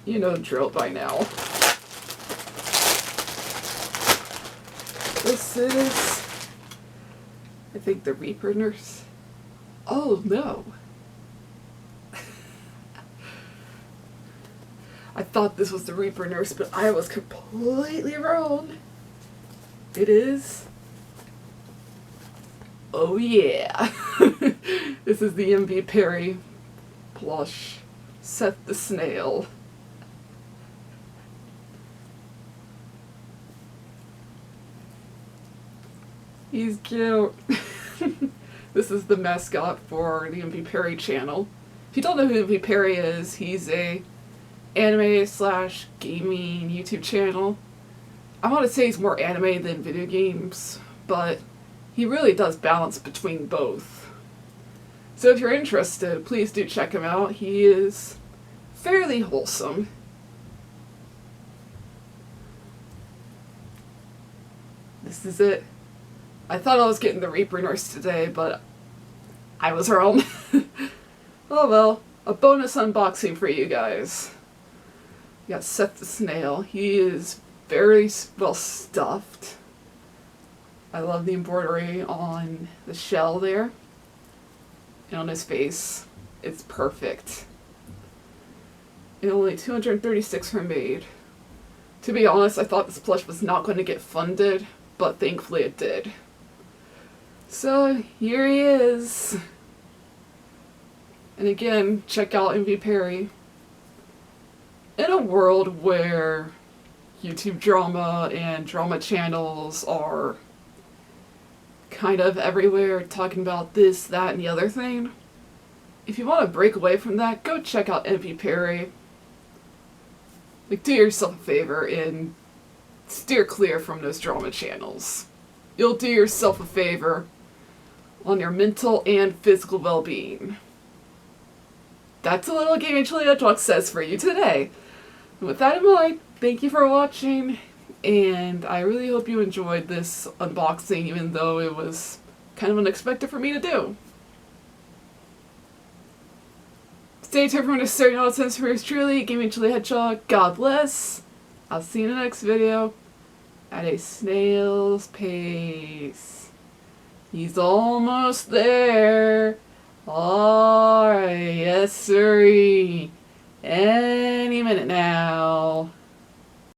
You know the drill by now. This is, I think, the Reaper Nurse. Oh no. I thought this was the Reaper Nurse, but I was completely wrong. It is. Oh yeah. This is the MVPerry Plush Seth the Snail. He's cute. This is the mascot for the MVPerry channel. If you don't know who MVPerry is, he's a anime slash gaming YouTube channel. I want to say he's more anime than video games, but he really does balance between both. So if you're interested, please do check him out. He is fairly wholesome. This is it. I thought I was getting the Reaper Nurse today, but I was wrong. Oh well, a bonus unboxing for you guys. You got Seth the Snail. He is very well stuffed. I love the embroidery on the shell there and on his face. It's perfect. And only 236 were made. To be honest, I thought this plush was not going to get funded, but thankfully it did. So here he is. And again, check out MVPerry. In a world where YouTube drama and drama channels are kind of everywhere talking about this, that, and the other thing, if you want to break away from that, go check out MVPerry. Like, do yourself a favor and steer clear from those drama channels. You'll do yourself a favor on your mental and physical well-being. That's a little Gaming Juliet Talk says for you today. And with that in mind, thank you for watching, and I really hope you enjoyed this unboxing, even though it was kind of unexpected for me to do. Stay tuned for my next nonsense for yours truly, Gaming Juliet Hedgehog. God bless. I'll see you in the next video at a snail's pace. He's almost there. Alright, yes sirree. Any minute now.